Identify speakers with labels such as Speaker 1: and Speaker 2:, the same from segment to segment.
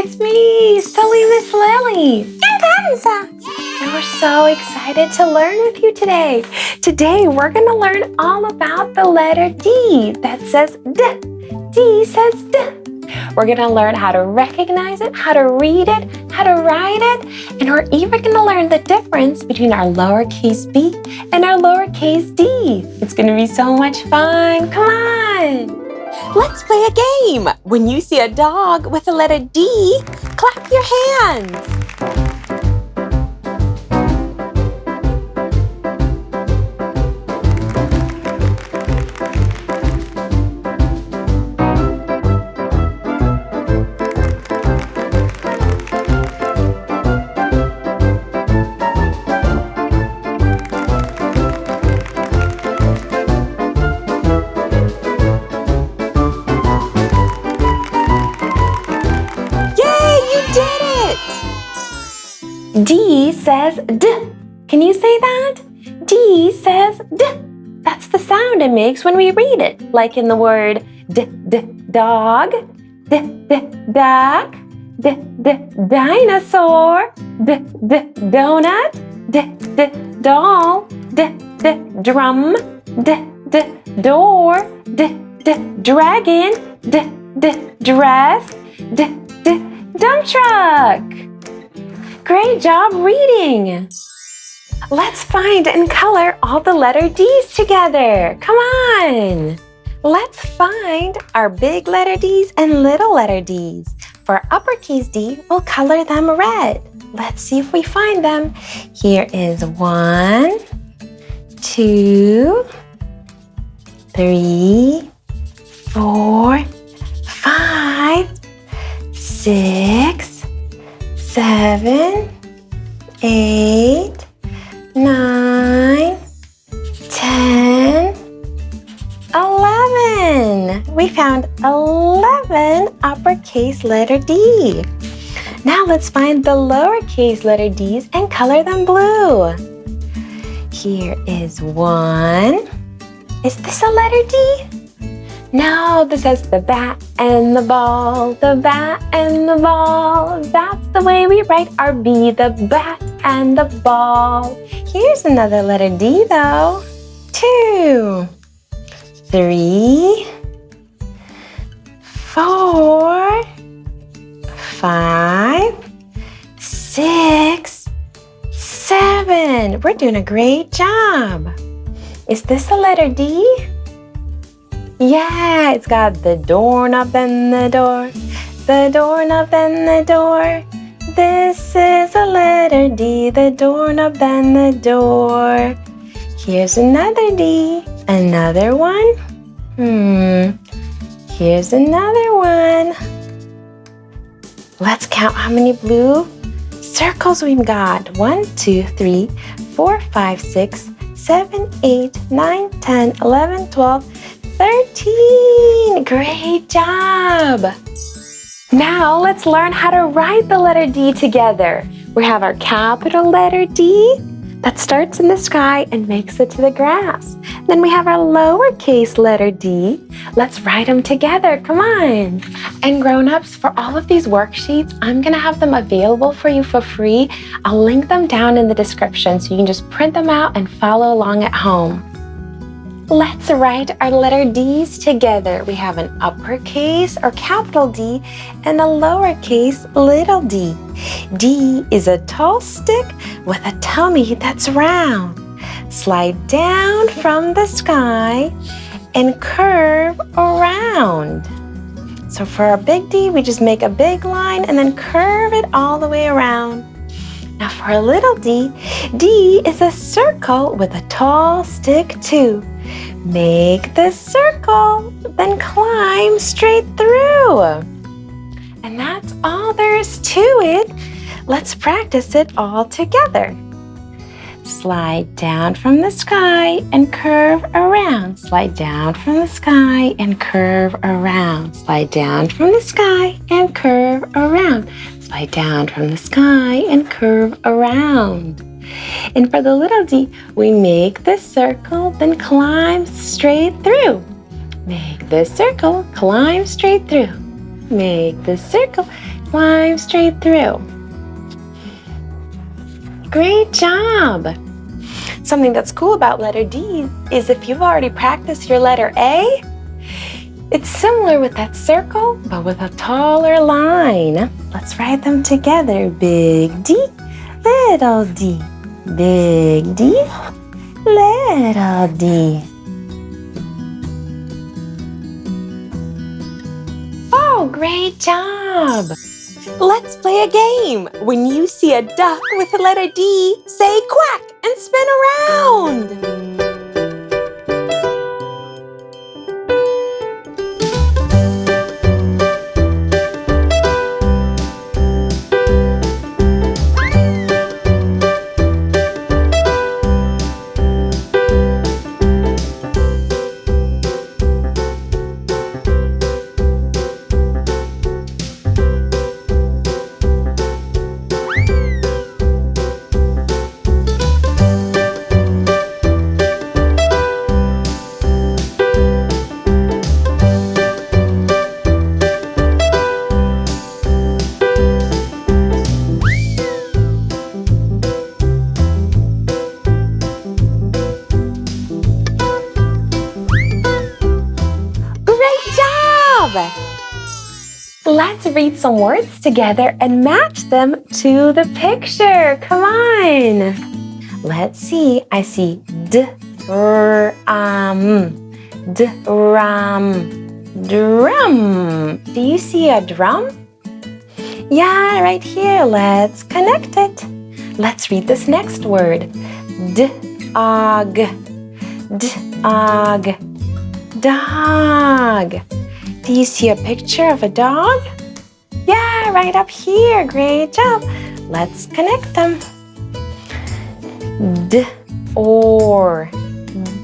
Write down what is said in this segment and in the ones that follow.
Speaker 1: it's me, Silly Miss Lily. And we're so excited to learn with you today. Today, we're going to learn all about the letter D that says D. D says D. We're going to learn how to recognize it, how to read it, how to write it, and we're even going to learn the difference between our lowercase b and our lowercase d. It's going to be so much fun. Come on. Let's play a game. When you see a dog with the letter D, clap your hands. D says D. Can you say that? D says D. That's the sound it makes when we read it, like in the word dog, duck, dinosaur, donut, doll, drum, door, dragon, dress, dump truck. Great job reading! Let's find and color all the letter D's together. Come on! Let's find our big letter D's and little letter D's. For uppercase D, we'll color them red. Let's see if we find them. Here is 1, 2, 3, 4, 5, 6, 7, 8, 9, 10, 11. We found 11 uppercase letter D. Now let's find the lowercase letter D's and color them blue. Here is 1. Is this a letter D? No, this says the bat and the ball, the bat and the ball. That's the way we write our B, the bat and the ball. Here's another letter D though. 2, 3, 4, 5, 6, 7. We're doing a great job. Is this a letter D? Yeah, it's got the doorknob and the door, the doorknob and the door. This is a letter D, the doorknob and the door. Here's another D, another one. Here's another one. Let's count how many blue circles we've got. 1, 2, 3, 4, 5, 6, 7, 8, 9, 10, 11, 12, 13! Great job! Now let's learn how to write the letter D together. We have our capital letter D that starts in the sky and makes it to the grass. Then we have our lowercase letter D. Let's write them together, come on. And grown-ups, for all of these worksheets, I'm gonna have them available for you for free. I'll link them down in the description so you can just print them out and follow along at home. Let's write our letter D's together. We have an uppercase or capital D and a lowercase little d. D is a tall stick with a tummy that's round. Slide down from the sky and curve around. So for our big D, we just make a big line and then curve it all the way around. Now for a little d, D is a circle with a tall stick too. Make the circle, then climb straight through. And that's all there is to it. Let's practice it all together. Slide down from the sky and curve around. Slide down from the sky and curve around. Slide down from the sky and curve around. Slide down from the sky and curve around. And for the little d, we make the circle, then climb straight through. Make the circle, climb straight through. Make the circle, climb straight through. Great job! Something that's cool about letter D is if you've already practiced your letter A, it's similar with that circle, but with a taller line. Let's write them together. Big D, little d. Big D, little d. Oh, great job! Let's play a game. When you see a duck with the letter D, say quack and spin around. Let's read some words together and match them to the picture. Come on. Let's see. I see drum. Do you see a drum? Yeah, right here. Let's connect it. Let's read this next word. Dog. Do you see a picture of a dog? Yeah, right up here. Great job. Let's connect them.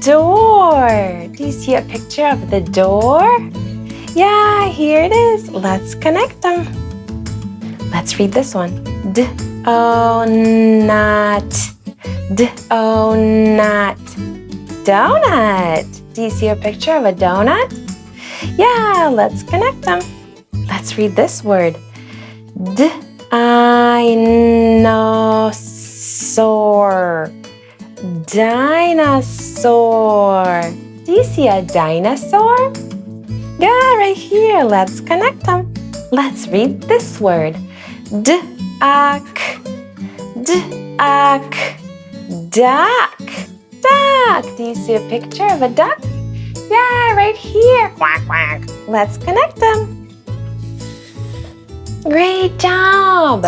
Speaker 1: Door. Do you see a picture of the door? Yeah, here it is. Let's connect them. Let's read this one. Donut. Do you see a picture of a donut? Yeah, let's connect them. Let's read this word. Dinosaur. Do you see a dinosaur? Yeah, right here. Let's connect them. Let's read this word. Duck. Do you see a picture of a duck? Yeah, right here. Quack, quack. Let's connect them. Great job.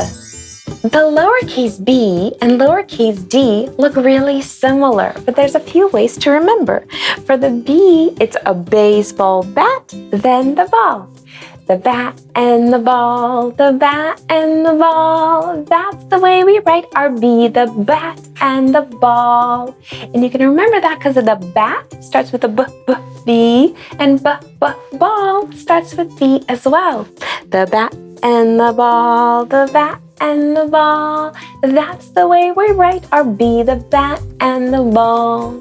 Speaker 1: The lowercase b and lowercase d look really similar, but there's a few ways to remember. For the b, it's a baseball bat, then the ball. The bat and the ball, the bat and the ball. That's the way we write our B, the bat and the ball. And you can remember that because the bat starts with a B, and ball starts with B as well. The bat and the ball, the bat and the ball. That's the way we write our B, the bat and the ball.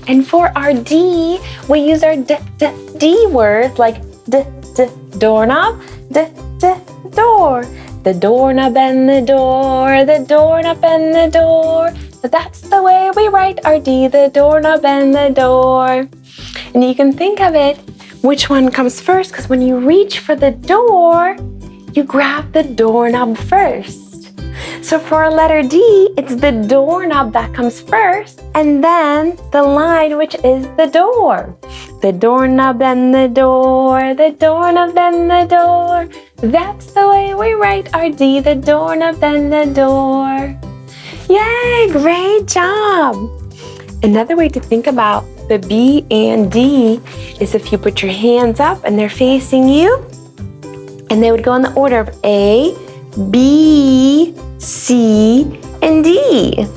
Speaker 1: And for our D, we use our D words like doorknob, door. The doorknob and the door, the doorknob and the door. So that's the way we write our D, the doorknob and the door. And you can think of it, which one comes first, because when you reach for the door, you grab the doorknob first. So for a letter D, it's the doorknob that comes first, and then the line, which is the door. The doorknob and the door, the doorknob and the door. That's the way we write our D, the doorknob and the door. Yay, great job. Another way to think about the B and D is if you put your hands up and they're facing you, and they would go in the order of A, B, C, and D.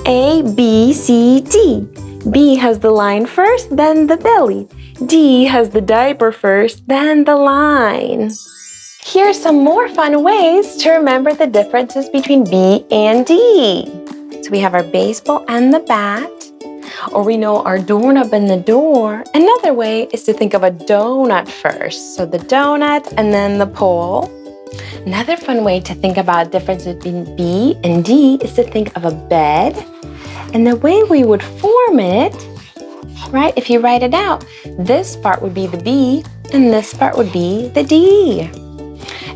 Speaker 1: A, B, C, D. B has the line first, then the belly. D has the diaper first, then the line. Here's some more fun ways to remember the differences between B and D. So we have our baseball and the bat. Or we know our doorknob and the door. Another way is to think of a donut first. So the donut and then the pole. Another fun way to think about difference between B and D is to think of a bed. And the way we would form it, right, if you write it out, this part would be the B and this part would be the D.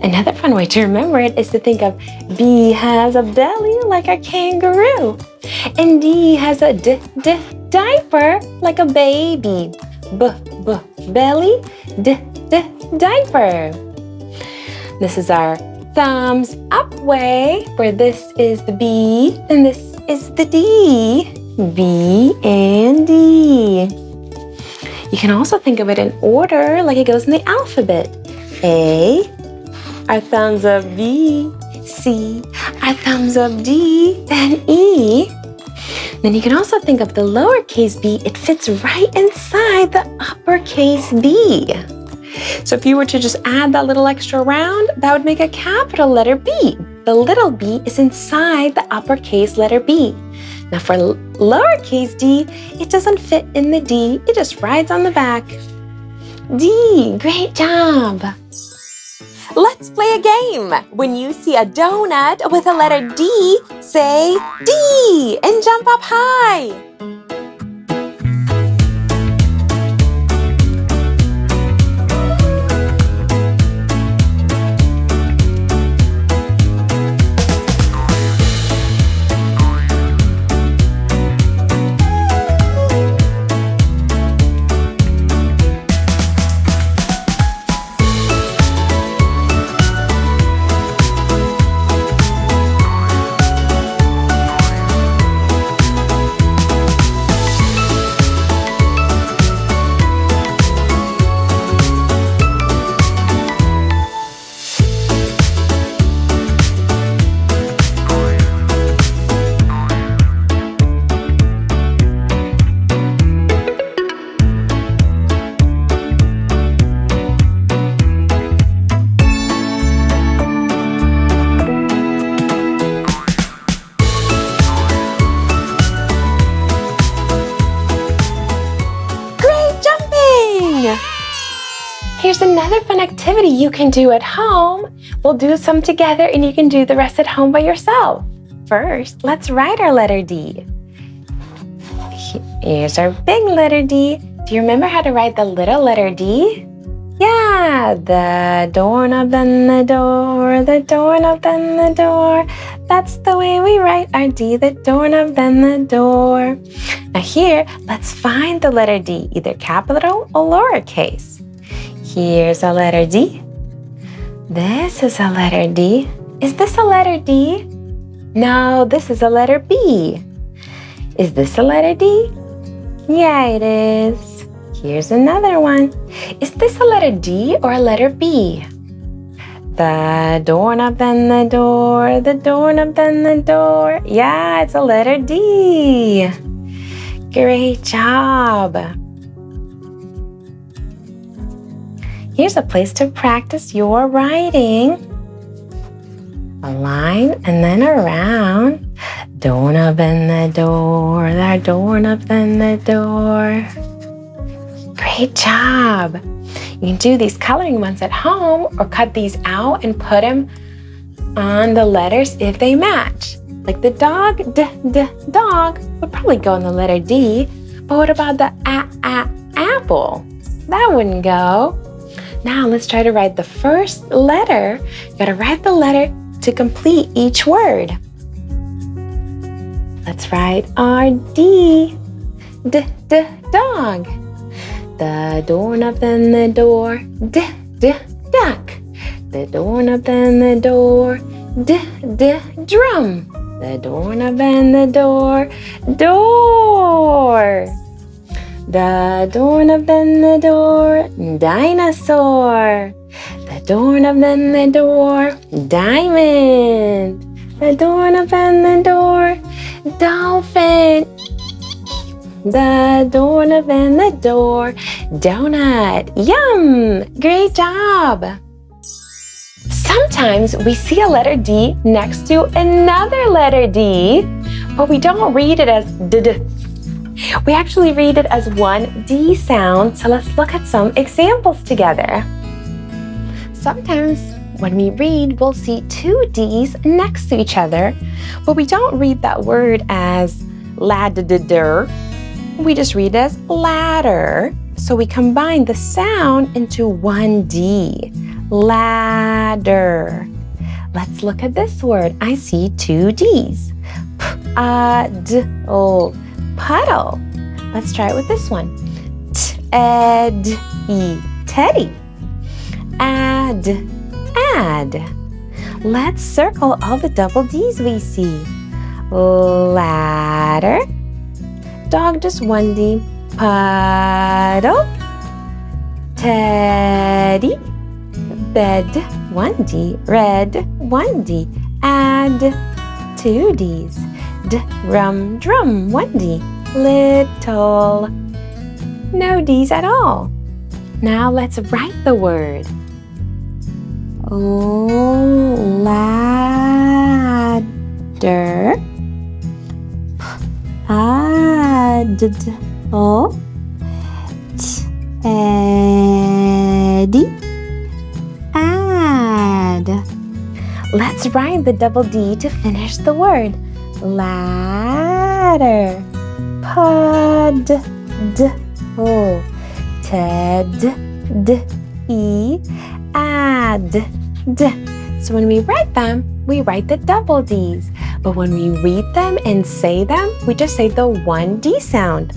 Speaker 1: Another fun way to remember it is to think of B has a belly like a kangaroo. And D has a diaper like a baby. Belly, diaper. This is our thumbs up way, where this is the B and this is the D. B and D. You can also think of it in order like it goes in the alphabet. A, our thumbs up B, C, our thumbs up D, then E. Then you can also think of the lowercase b, it fits right inside the uppercase B. So if you were to just add that little extra round, that would make a capital letter B. The little b is inside the uppercase letter B. Now for lowercase d, it doesn't fit in the D, it just rides on the back. D, great job. Let's play a game. When you see a donut with a letter D, say D and jump up high. Here's another fun activity you can do at home. We'll do some together and you can do the rest at home by yourself. First, let's write our letter D. Here's our big letter D. Do you remember how to write the little letter D? Yeah, the doorknob, then the door, the doorknob, then the door. That's the way we write our D, the doorknob, then the door. Now here, let's find the letter D, either capital or lowercase. Here's a letter D. This is a letter D. Is this a letter D? No, this is a letter B. Is this a letter D? Yeah, it is. Here's another one. Is this a letter D or a letter B? The doorknob, then the door, the doorknob, then the door. Yeah, it's a letter D. Great job. Here's a place to practice your writing. A line and then around. Doorknob and the door, the doorknob then the door. Great job. You can do these coloring ones at home or cut these out and put them on the letters if they match. Like the dog, dog would probably go on the letter D, but what about the apple? That wouldn't go. Now let's try to write the first letter. You gotta write the letter to complete each word. Let's write our D. Dog. The doorknob, then the door. Duck. The doorknob, then the door. Drum. The doorknob, and the door. Door. The doorknob, then the door, dinosaur. The doorknob, then the door, diamond. The doorknob, and the door, dolphin. The doorknob, and the door, donut. Yum! Great job! Sometimes we see a letter D next to another letter D, but we don't read it as D. We actually read it as one D sound, so let's look at some examples together. Sometimes when we read, we'll see two D's next to each other, but we don't read that word as ladder. We just read it as ladder. So we combine the sound into one D. Ladder. Let's look at this word. I see two D's. Puddle. Puddle. Let's try it with this one. Teddy. Teddy. Add. Let's circle all the double D's we see. Ladder. Dog, just one D. Puddle. Teddy. Bed, one D. Red, one D. Add, two D's. Drum, one D. Little, no D's at all. Now let's write the word. Ladder. Paddle. Teddy. Add. Let's write the double D to finish the word. Ladder. Puddle. Teddy. Add. So when we write them, we write the double D's. But when we read them and say them, we just say the one D sound.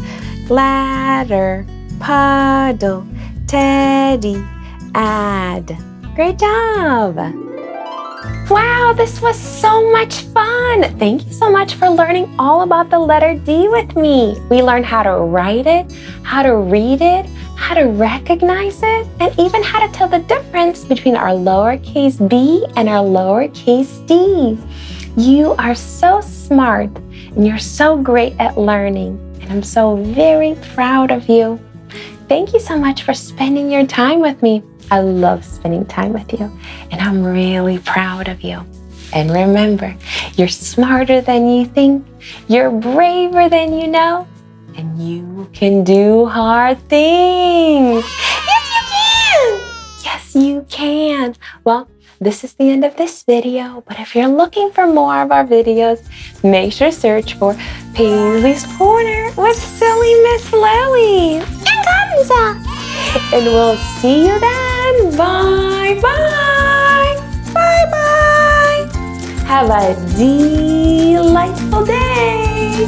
Speaker 1: Ladder, puddle, teddy, add. Great job! Wow, this was so much fun! Thank you so much for learning all about the letter D with me. We learned how to write it, how to read it, how to recognize it, and even how to tell the difference between our lowercase b and our lowercase d. You are so smart and you're so great at learning, and I'm so very proud of you. Thank you so much for spending your time with me. I love spending time with you, and I'm really proud of you. And remember, you're smarter than you think, you're braver than you know, and you can do hard things. Yes, you can! Yes, you can. Well, this is the end of this video, but if you're looking for more of our videos, make sure to search for Paisley's Corner with Silly Miss Lily. And we'll see you then. Bye-bye. Bye-bye. Have a delightful day.